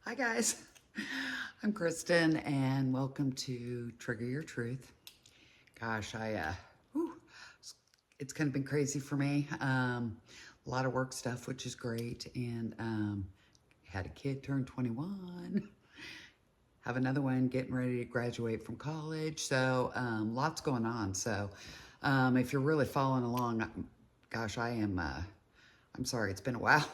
Hi guys, I'm Kristen and welcome to Trigger Your Truth. Gosh, whew, it's kind of been crazy for me. A lot of work stuff, which is great. And had a kid turn 21, have another one getting ready to graduate from college. So lots going on. So if you're really following along, gosh, I'm sorry, it's been a while.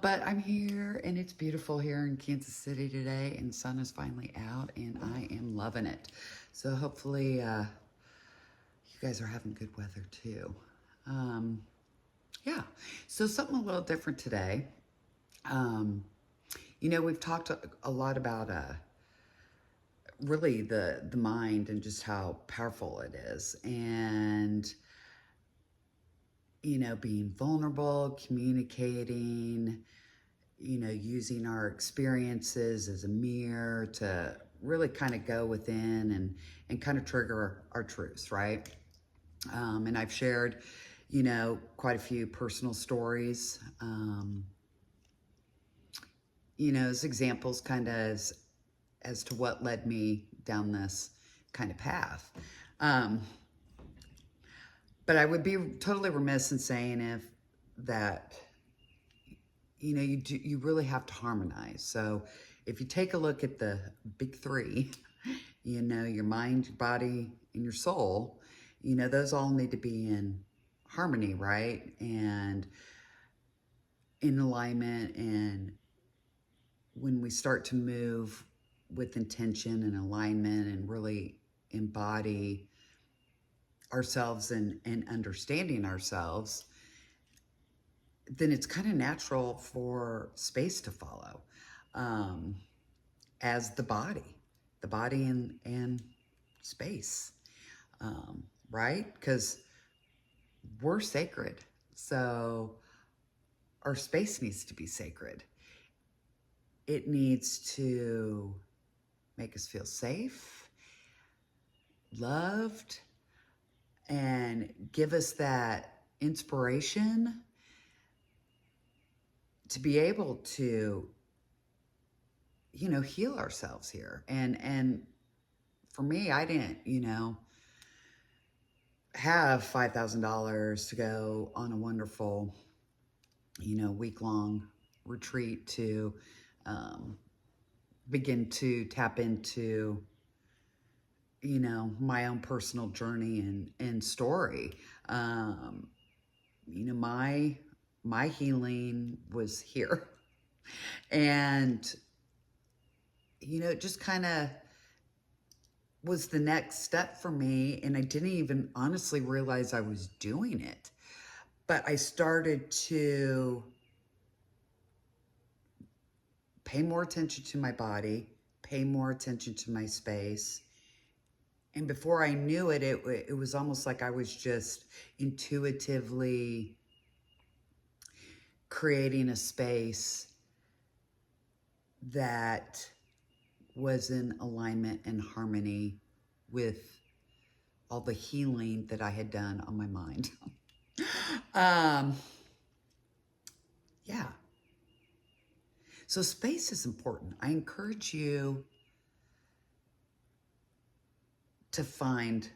But I'm here and it's beautiful here in Kansas City today and the sun is finally out and I am loving it. So hopefully, you guys are having good weather too. Yeah, so something a little different today. We've talked a lot about, really the mind and just how powerful it is. And being vulnerable, communicating, using our experiences as a mirror to really kind of go within and kind of trigger our truths, right? And I've shared, quite a few personal stories, as examples kind of as to what led me down this kind of path. But I would be totally remiss in saying that you really have to harmonize. So if you take a look at the big three, your mind, your body, and your soul, those all need to be in harmony, right? And in alignment. And when we start to move with intention and alignment and really embody ourselves and understanding ourselves, then it's kind of natural for space to follow, as the body and space, right? Because we're sacred. So our space needs to be sacred. It needs to make us feel safe, loved, and give us that inspiration to be able to, heal ourselves here. And for me, I didn't, have $5,000 to go on a wonderful, week-long retreat to begin to tap into, my own personal journey and story. My healing was here. And, it just kind of was the next step for me. And I didn't even honestly realize I was doing it. But I started to pay more attention to my body, pay more attention to my space. And before I knew it, it was almost like I was just intuitively creating a space that was in alignment and harmony with all the healing that I had done on my mind. Yeah. So space is important. I encourage you to find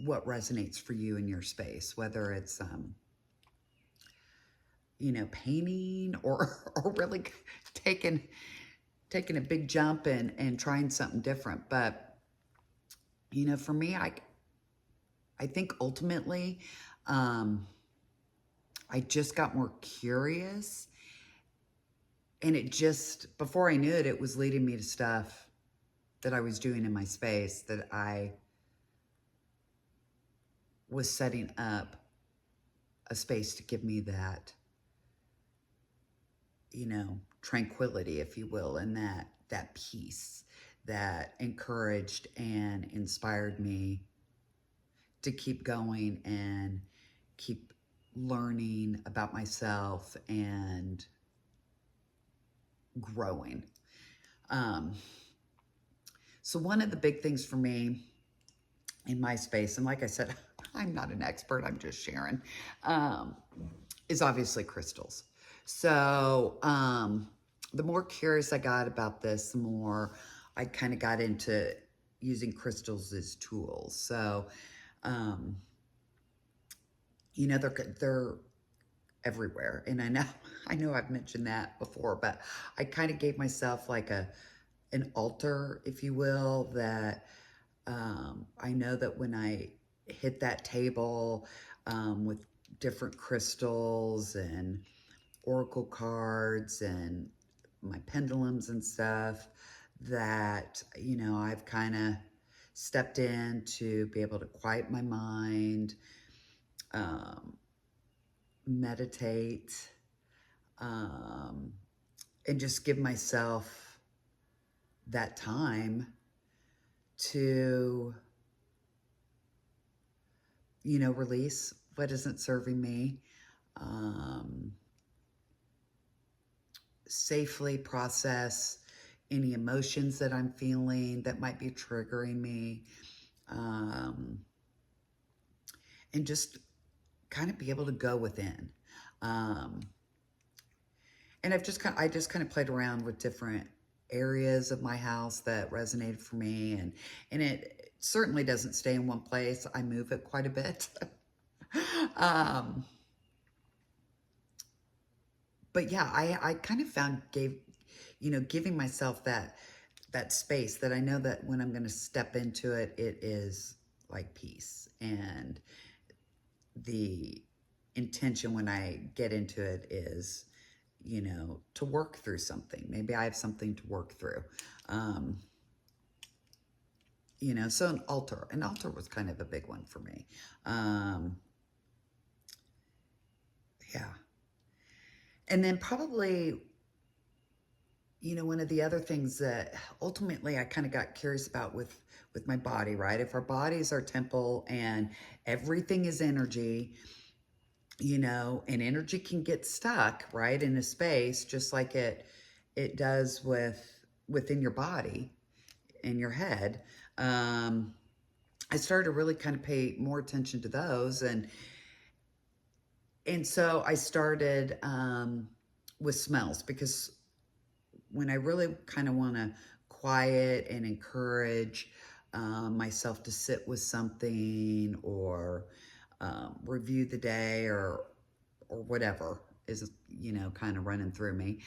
what resonates for you in your space, whether it's, painting or really taking a big jump and trying something different. But, for me, I think ultimately, I just got more curious, and it just, before I knew it, it was leading me to stuff that I was doing in my space that I was setting up a space to give me that, tranquility, if you will, and that peace that encouraged and inspired me to keep going and keep learning about myself and growing. So one of the big things for me in my space, and like I said, I'm not an expert, I'm just sharing, is obviously crystals. So, the more curious I got about this, the more I kind of got into using crystals as tools. So, um, they're everywhere, and I know I know I've mentioned that before, but I kind of gave myself like an altar, if you will, that I know that when I hit that table with different crystals and oracle cards and my pendulums and stuff, that, I've kind of stepped in to be able to quiet my mind, um, meditate, um, and just give myself that time to, release what isn't serving me, um, safely process any emotions that I'm feeling that might be triggering me, um, and just kind of be able to go within. Um, and I just kind of played around with different areas of my house that resonated for me, and it certainly doesn't stay in one place. I move it quite a bit. um, but yeah, I kind of found giving myself that space that I know that when I'm going to step into it, it is like peace. And the intention when I get into it is, to work through something. Maybe I have something to work through. Um, so an altar was kind of a big one for me. Um, yeah. And then probably, one of the other things that ultimately I kind of got curious about with my body, right? If our body is our temple and everything is energy, and energy can get stuck, right, in a space, just like it does within your body, in your head. I started to really kind of pay more attention to those, and so I started with smells, because when I really kind of want to quiet and encourage myself to sit with something, or review the day, or whatever is, kind of running through me,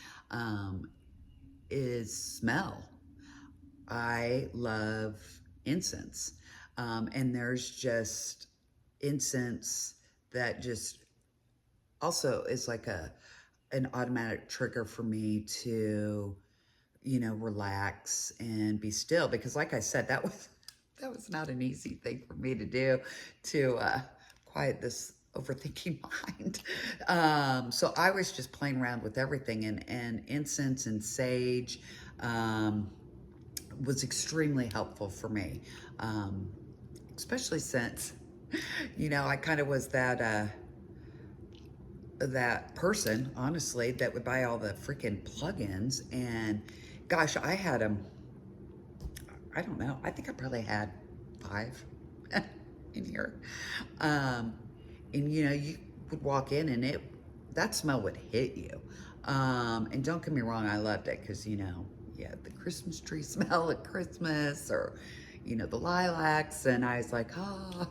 is smell. I love incense. And there's just incense that just also is like an automatic trigger for me to, relax and be still. Because like I said, that was not an easy thing for me to do, to quiet this overthinking mind. So I was just playing around with everything, and incense and sage was extremely helpful for me, um, especially since, I kind of was that person, honestly, that would buy all the freaking plugins, and gosh, I had them. I don't know. I think I probably had 5 in here. Um, and you would walk in, and that smell would hit you. And don't get me wrong, I loved it, because yeah, the Christmas tree smell at Christmas, or the lilacs, and I was like, ah.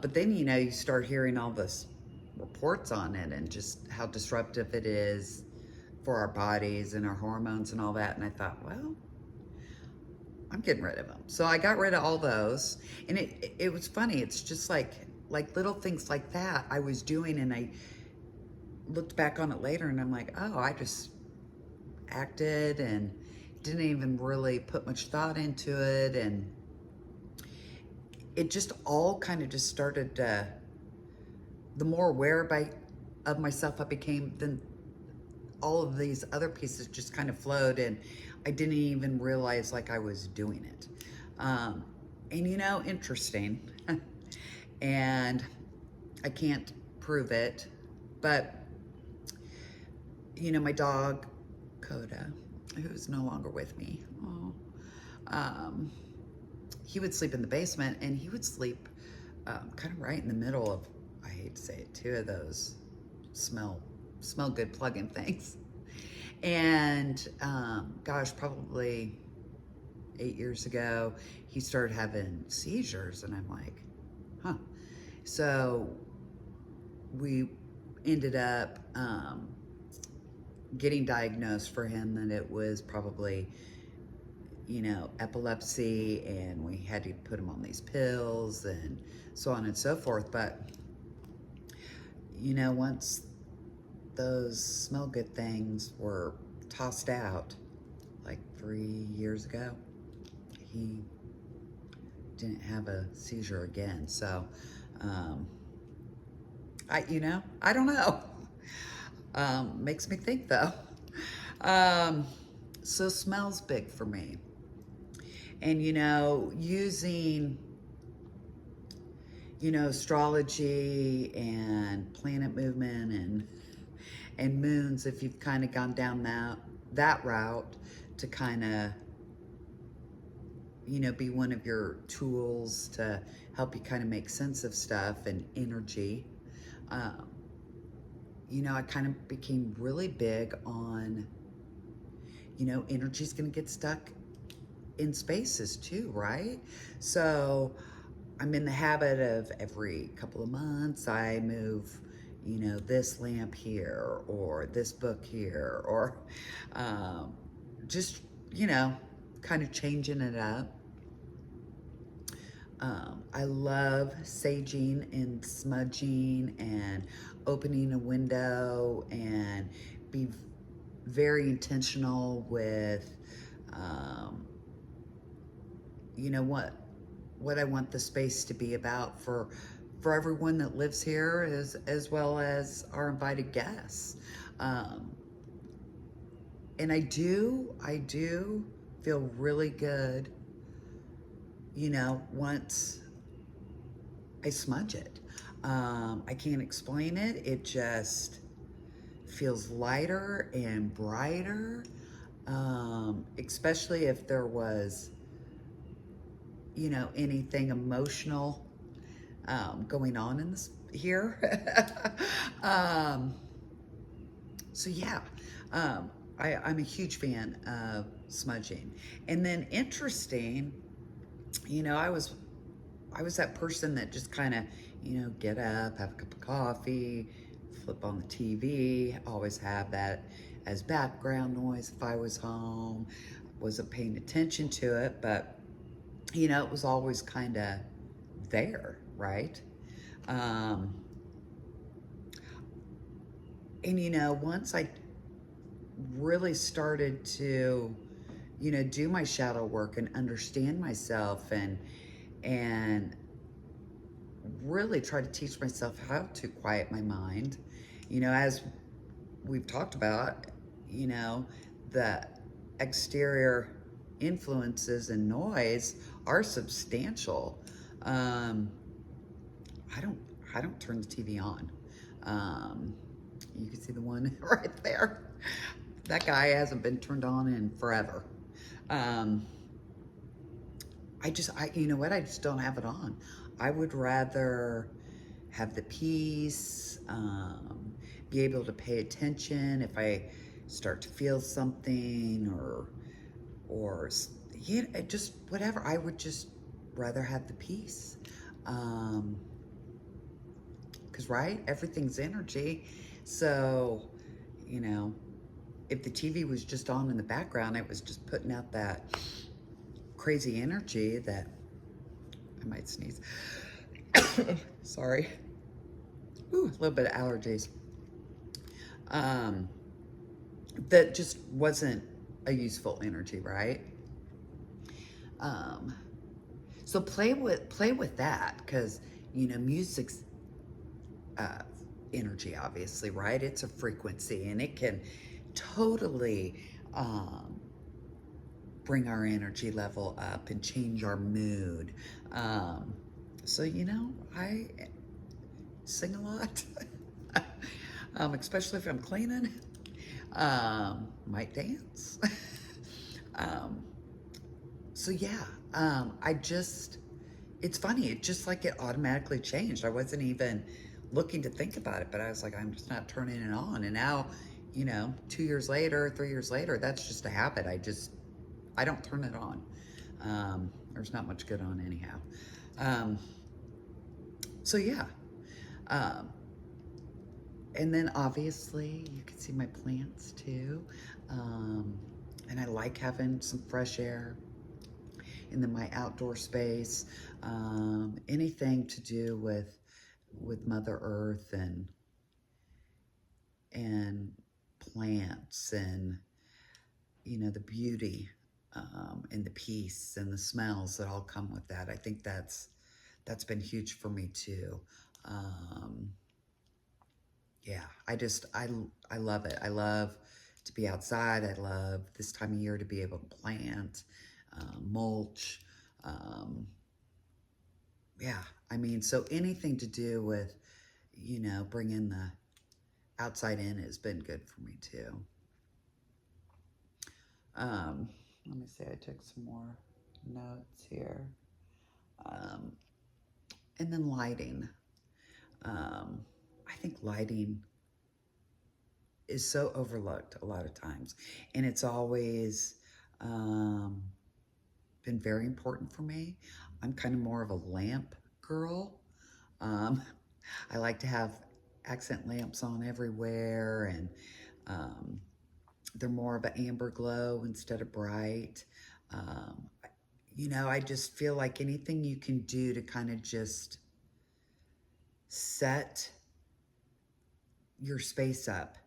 But then you start hearing all this reports on it, and just how disruptive it is for our bodies and our hormones and all that. And I thought, well, I'm getting rid of them. So I got rid of all those, and it was funny. It's just like little things like that I was doing, and I looked back on it later, and I'm like, oh, I just acted and didn't even really put much thought into it, and it just all kind of just started. The more aware of myself I became, then all of these other pieces just kind of flowed, and I didn't even realize like I was doing it. Um, and interesting, and I can't prove it, but my dog Coda, who's no longer with me, oh, um, he would sleep in the basement, and he would sleep kind of right in the middle of, I hate to say it, 2 of those smell smell good plug-in things. And gosh, probably 8 years ago, he started having seizures, and I'm like, huh. So we ended up getting diagnosed for him that it was probably, epilepsy, and we had to put him on these pills and so on and so forth. But, once those smell good things were tossed out like 3 years ago, he didn't have a seizure again. So, I don't know. Makes me think though. So smell's big for me. And, using, astrology and planet movement and moons, if you've kind of gone down that route to kind of, be one of your tools to help you kind of make sense of stuff and energy. I kind of became really big on, energy's going to get stuck in spaces too, right? So I'm in the habit of every couple of months, I move, this lamp here or this book here, or just, kind of changing it up. I love saging and smudging and opening a window and be very intentional with, what I want the space to be about for everyone that lives here, as well as our invited guests. And I do feel really good, once I smudge it. I can't explain it. It just feels lighter and brighter, especially if there was, anything emotional going on in this here. So yeah, I'm a huge fan of smudging. And then interesting, I was that person that just kind of, get up, have a cup of coffee, flip on the TV, always have that as background noise if I was home. Wasn't paying attention to it, but, it was always kind of there, right? And, once I really started to, do my shadow work and understand myself and really try to teach myself how to quiet my mind, as we've talked about, the exterior influences and noise are substantial. I don't turn the TV on. You can see the one right there. That guy hasn't been turned on in forever. You know what? I just don't have it on. I would rather have the peace, be able to pay attention if I start to feel something or just whatever. I would just rather have the peace. 'Cause right, everything's energy. So, if the TV was just on in the background, it was just putting out that crazy energy that I might sneeze. Sorry. Ooh, a little bit of allergies. That just wasn't a useful energy, right? So play with that, because music's energy, obviously, right? It's a frequency, and it can totally bring our energy level up and change our mood. So I sing a lot, especially if I'm cleaning. Might dance. So yeah, it's funny. It just like it automatically changed. I wasn't even looking to think about it, but I was like, I'm just not turning it on. And now, 2 years later, 3 years later, that's just a habit. I don't turn it on. There's not much good on anyhow. Um, so yeah. Um, and then obviously you can see my plants too. Um, and I like having some fresh air. And then my outdoor space, anything to do with Mother Earth and plants and the beauty, and the peace and the smells that all come with that. I think that's been huge for me too. Um, yeah, I love it. I love to be outside. I love this time of year to be able to plant, mulch. Um, yeah, I mean, so anything to do with, bringing the outside in has been good for me too. Let me see, I took some more notes here. Um, and then lighting. I think lighting is so overlooked a lot of times. And it's always been very important for me. I'm kind of more of a lamp girl. Um, I like to have accent lamps on everywhere, and they're more of an amber glow instead of bright. Um, I just feel like anything you can do to kind of just set your space up,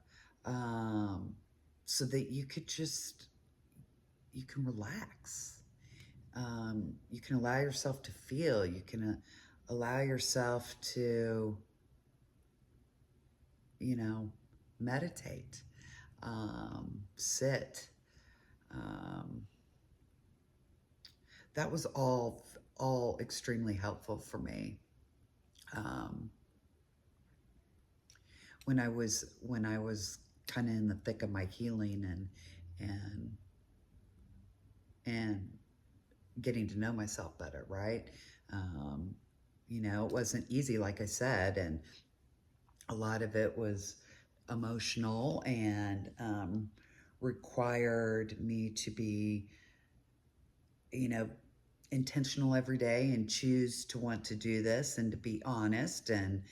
so that you can relax. You can allow yourself to feel. You can allow yourself to, meditate, sit. Um, that was all extremely helpful for me. Um, when I was kind of in the thick of my healing and and getting to know myself better, right? Um, it wasn't easy, like I said, and a lot of it was emotional and required me to be, you know, intentional every day and choose to want to do this and to be honest and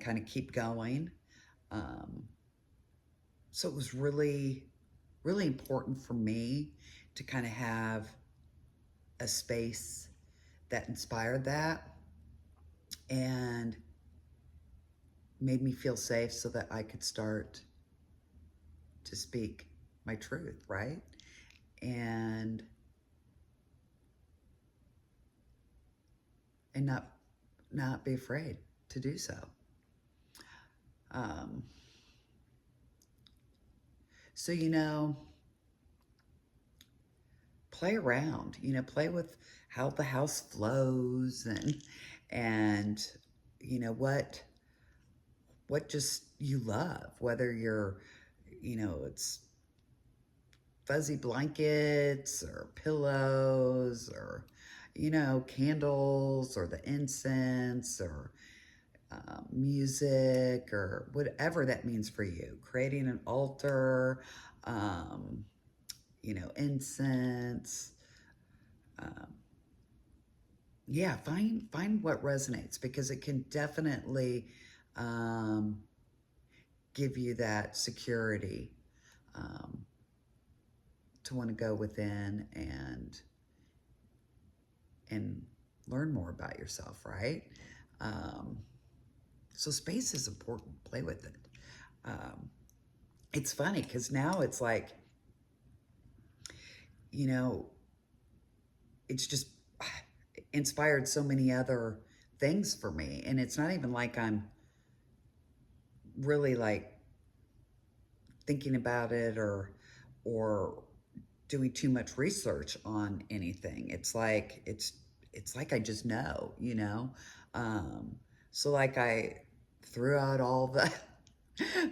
kind of keep going. Um, so it was really, really important for me to kind of have a space that inspired that and made me feel safe so that I could start to speak my truth, right? And and not be afraid to do so. Um, so play around, play with how the house flows and what just you love, whether it's fuzzy blankets or pillows or candles or the incense or music or whatever that means for you. Creating an altar, um, incense. Um, yeah, find what resonates, because it can definitely um, give you that security, um, to want to go within and learn more about yourself, right? Um, so space is important. Play with it. Um, it's funny because now it's like, it's just inspired so many other things for me. And it's not even like I'm really like thinking about it or doing too much research on anything. It's like I just know. Um, so like I threw out all the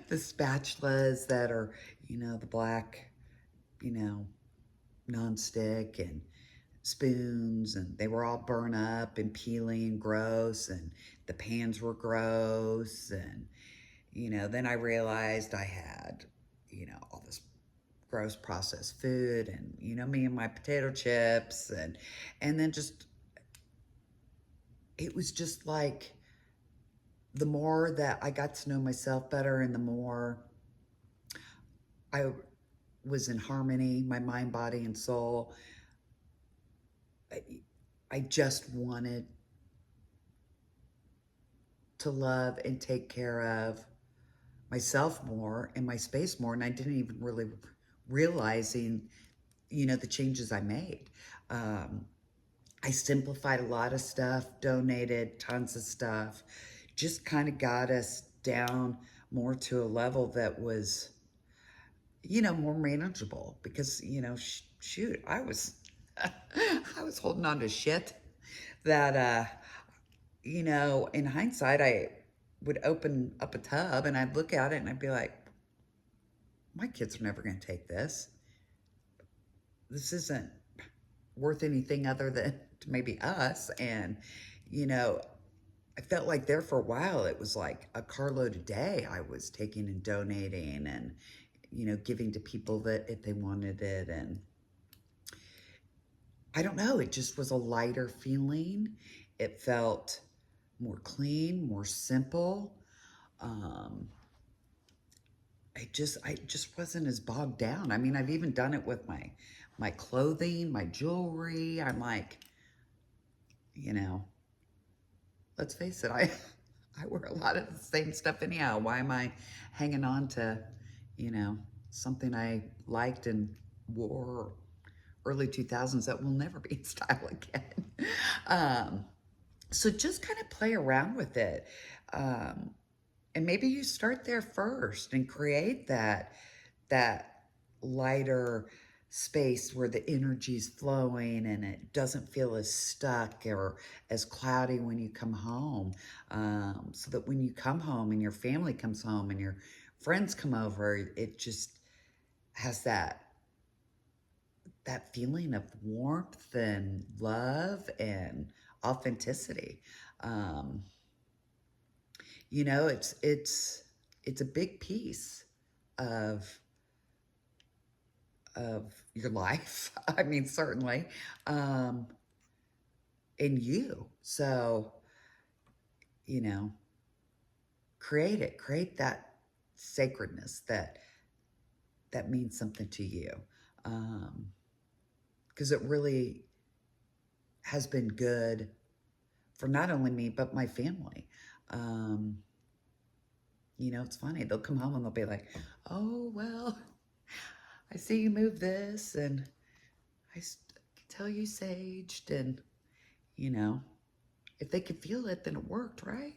the spatulas that are, the black, nonstick, and spoons, and they were all burnt up and peeling, gross, and the pans were gross. And, then I realized I had, all this gross processed food, and, me and my potato chips, and then just, it was just like, the more that I got to know myself better and the more I was in harmony, my mind, body, and soul, I just wanted to love and take care of myself more and my space more. And I didn't even really realizing, the changes I made. I simplified a lot of stuff, donated tons of stuff, just kind of got us down more to a level that was, more manageable because, shoot, I was, I was holding on to shit that, in hindsight, I would open up a tub and I'd look at it and I'd be like, my kids are never going to take this. This isn't worth anything other than to maybe us. And, I felt like there for a while, it was like a carload a day I was taking and donating and, giving to people that if they wanted it. And I don't know, it just was a lighter feeling. It felt more clean, more simple. Um, I just wasn't as bogged down. I mean, I've even done it with my clothing, my jewelry. I'm like, let's face it, I wear a lot of the same stuff anyhow. Why am I hanging on to, something I liked and wore early 2000s that will never be in style again? Um, so just kind of play around with it. Um, and maybe you start there first and create that lighter space where the energy's flowing and it doesn't feel as stuck or as cloudy when you come home. So that when you come home and your family comes home and your friends come over, it just has that feeling of warmth and love and authenticity. Um, it's a big piece of your life. I mean, certainly, um, in you. So, you know, create that sacredness that means something to you. Because it really has been good for not only me, but my family. Um, it's funny. They'll come home and they'll be like, oh, well, I see you move this and can tell you saged. And, if they could feel it, then it worked, right?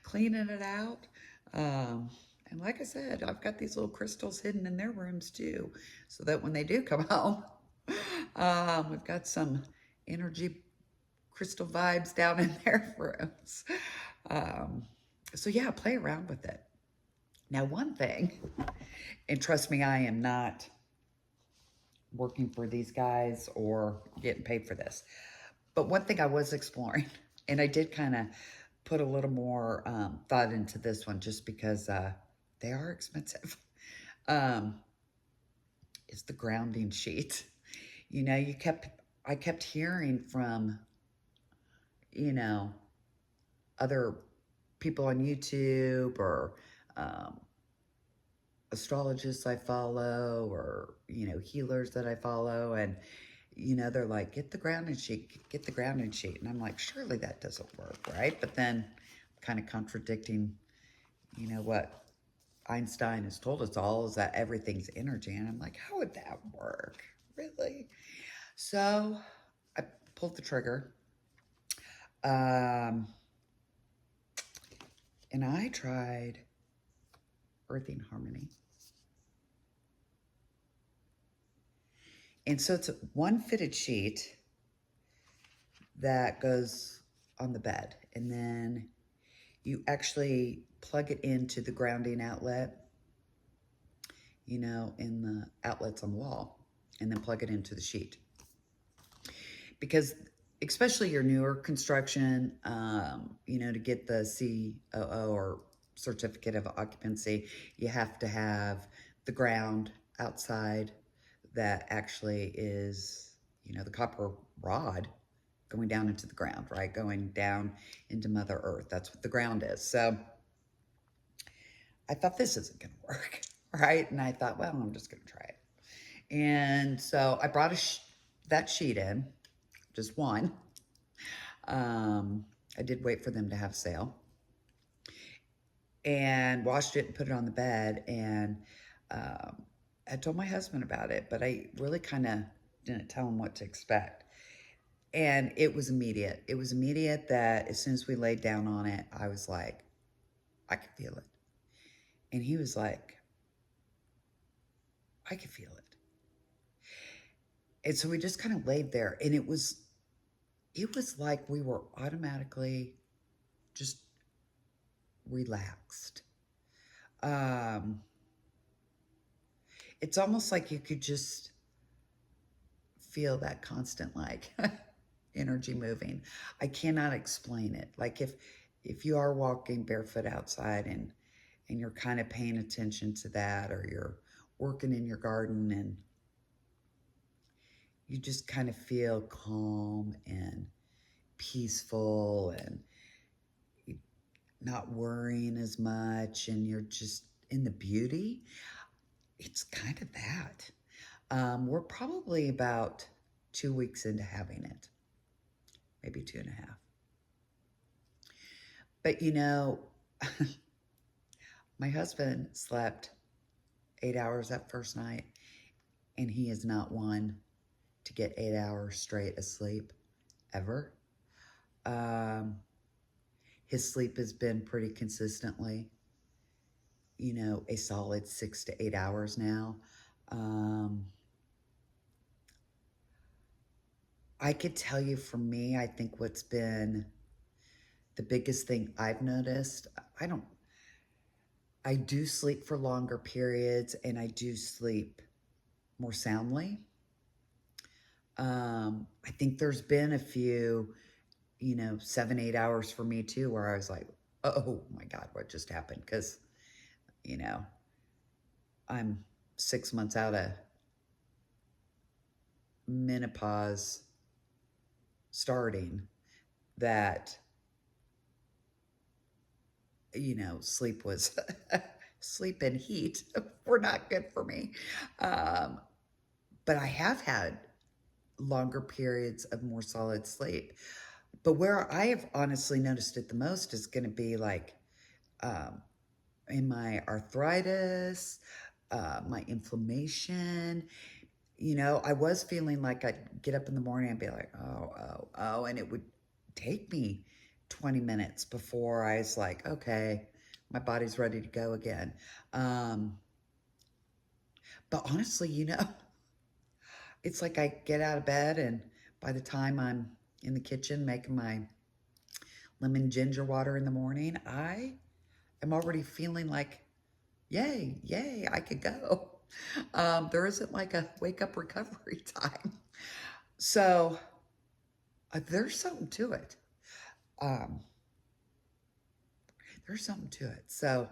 Cleaning it out. Um, and like I said, I've got these little crystals hidden in their rooms too, so that when they do come home, we've got some energy crystal vibes down in their rooms. Um, so yeah, play around with it. Now, one thing, and trust me, I am not working for these guys or getting paid for this, but one thing I was exploring, and I did kind of put a little more thought into this one just because they are expensive, um, is the grounding sheet. I kept hearing from, you know, other people on YouTube or astrologists I follow or, healers that I follow. And, they're like, get the grounding sheet, get the grounding sheet. And I'm like, surely that doesn't work, right? But then kind of contradicting, what Einstein has told us all is that everything's energy. And I'm like, how would that work? Really? So I pulled the trigger. And I tried Earthing Harmony. And so it's one fitted sheet that goes on the bed. And then you actually plug it into the grounding outlet, in the outlets on the wall, and then plug it into the sheet. because especially your newer construction, to get the COO or certificate of occupancy, you have to have the ground outside that actually is, the copper rod going down into the ground, right? Going down into Mother Earth. That's what the ground is. So I thought this isn't going to work, right? And I thought, well, I'm just going to try it. And so I brought that sheet in, just one. I did wait for them to have sale, and washed it and put it on the bed. And I told my husband about it, but I really kind of didn't tell him what to expect. And it was immediate. It was immediate that as soon as we laid down on it, I was like, I could feel it. And he was like, I could feel it. And so we just kind of laid there, and it was like we were automatically just relaxed. It's almost like you could just feel that constant like energy moving. I cannot explain it. Like if you are walking barefoot outside and you're kind of paying attention to that, or you're working in your garden and you just kind of feel calm and peaceful and not worrying as much, and you're just in the beauty. It's kind of that. We're probably about 2 weeks into having it, maybe 2.5. But my husband slept 8 hours that first night, and he is not one to get 8 hours straight asleep ever. His sleep has been pretty consistently, a solid 6 to 8 hours now. I could tell you, for me, I think what's been the biggest thing I've noticed, I do sleep for longer periods, and I do sleep more soundly. I think there's been a few, 7, 8 hours for me too, where I was like, oh my God, what just happened? Because, I'm 6 months out of menopause starting, that, sleep was, sleep and heat were not good for me. But I have had longer periods of more solid sleep. But where I have honestly noticed it the most is going to be like in my arthritis, my inflammation. I was feeling like I'd get up in the morning and be like, oh, and it would take me 20 minutes before I was like, okay, my body's ready to go again. But honestly, it's like I get out of bed, and by the time I'm in the kitchen making my lemon ginger water in the morning, I am already feeling like, yay, I could go. There isn't like a wake up recovery time. So there's something to it. There's something to it. So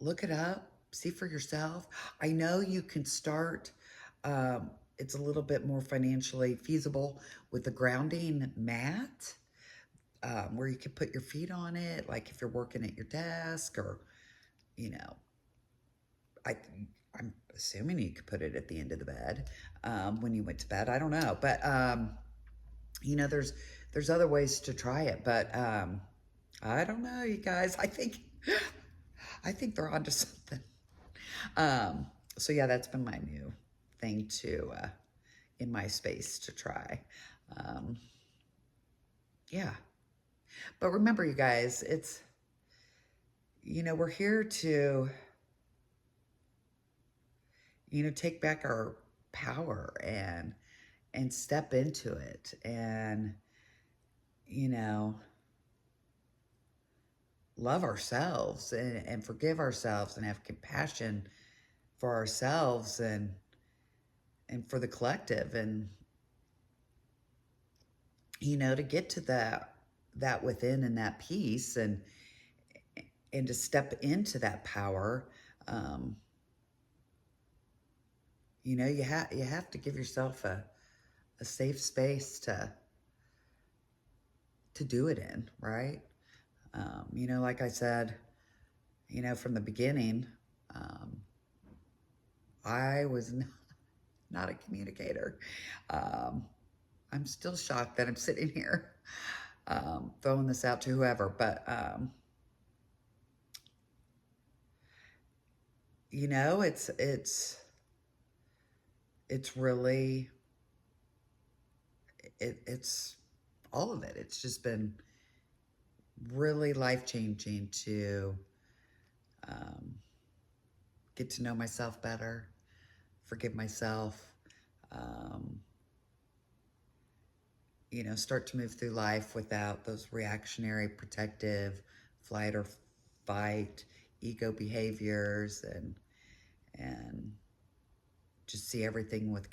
look it up, see for yourself. I know you can start. It's a little bit more financially feasible with a grounding mat, where you can put your feet on it, like if you're working at your desk, or, I'm assuming you could put it at the end of the bed when you went to bed. I don't know, but there's other ways to try it, but I don't know, you guys. I think they're onto something. So yeah, that's been my new thing to in my space to try. Yeah, but remember, you guys, it's we're here to take back our power and step into it, and love ourselves and forgive ourselves and have compassion for ourselves and for the collective. And to get to that within and that peace, and to step into that power. um, you have to give yourself a safe space to do it in, right? Like I said, from the beginning, um, I was not a communicator. Um, I'm still shocked that I'm sitting here throwing this out to whoever, but it's really it's all of it. It's just been really life changing to um, get to know myself better, forgive myself, um, start to move through life without those reactionary, protective, flight or fight, ego behaviors, and just see everything with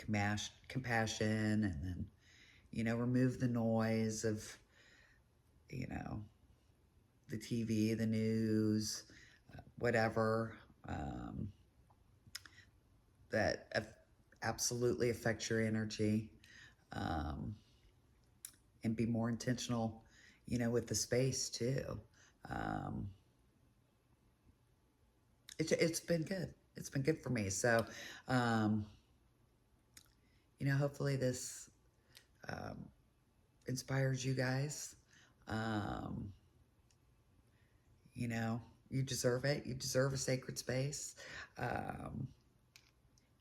compassion, and then, remove the noise of, you know, the TV, the news, whatever, that absolutely affects your energy, um, and be more intentional, with the space too. Um, it's been good. It's been good for me. So, um, hopefully this um, inspires you guys. Um, you know, you deserve it. You deserve a sacred space. Um,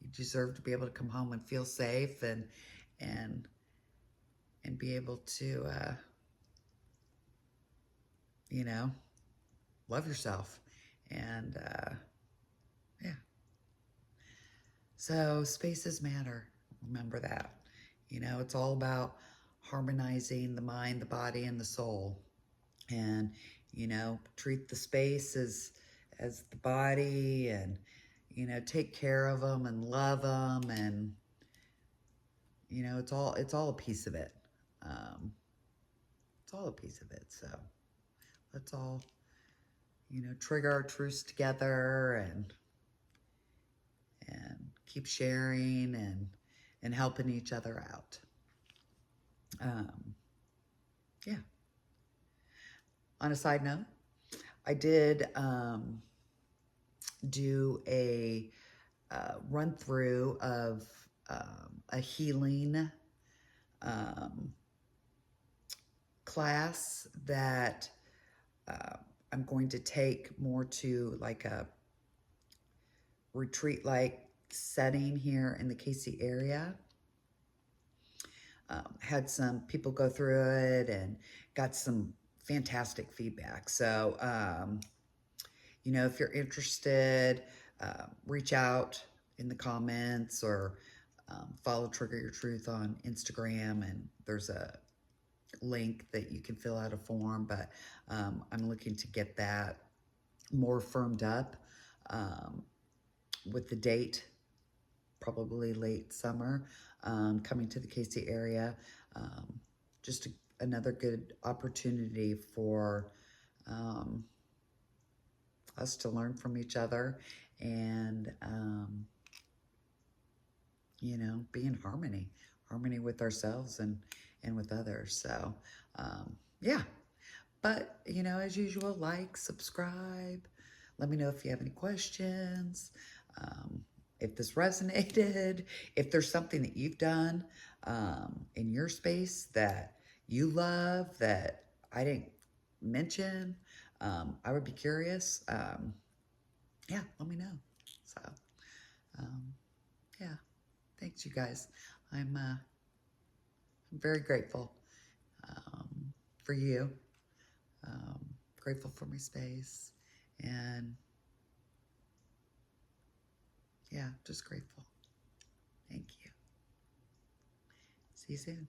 you deserve to be able to come home and feel safe, and and be able to, you know, love yourself. And yeah. So spaces matter. Remember that. It's all about harmonizing the mind, the body, and the soul. And, treat the space as the body, and, take care of them and love them. And, it's all a piece of it. Um, it's all a piece of it. So let's all, trigger our truths together, and keep sharing, and helping each other out. Yeah. On a side note, I did do a run through of a healing um, class that uh, I'm going to take more to like a retreat like setting here in the KC area. Had some people go through it and got some fantastic feedback. So, if you're interested, reach out in the comments, or follow Trigger Your Truth on Instagram, and there's a link that you can fill out a form. But I'm looking to get that more firmed up with the date, probably late summer, coming to the KC area. Just another good opportunity for us to learn from each other, and be in harmony with ourselves, and with others. So yeah. But as usual, like, subscribe, let me know if you have any questions, if this resonated, if there's something that you've done in your space that you love that I didn't mention. I would be curious. Yeah, let me know. So um, yeah, thanks, you guys. I'm very grateful for you. Grateful for my space, and yeah, just grateful. Thank you. See you soon.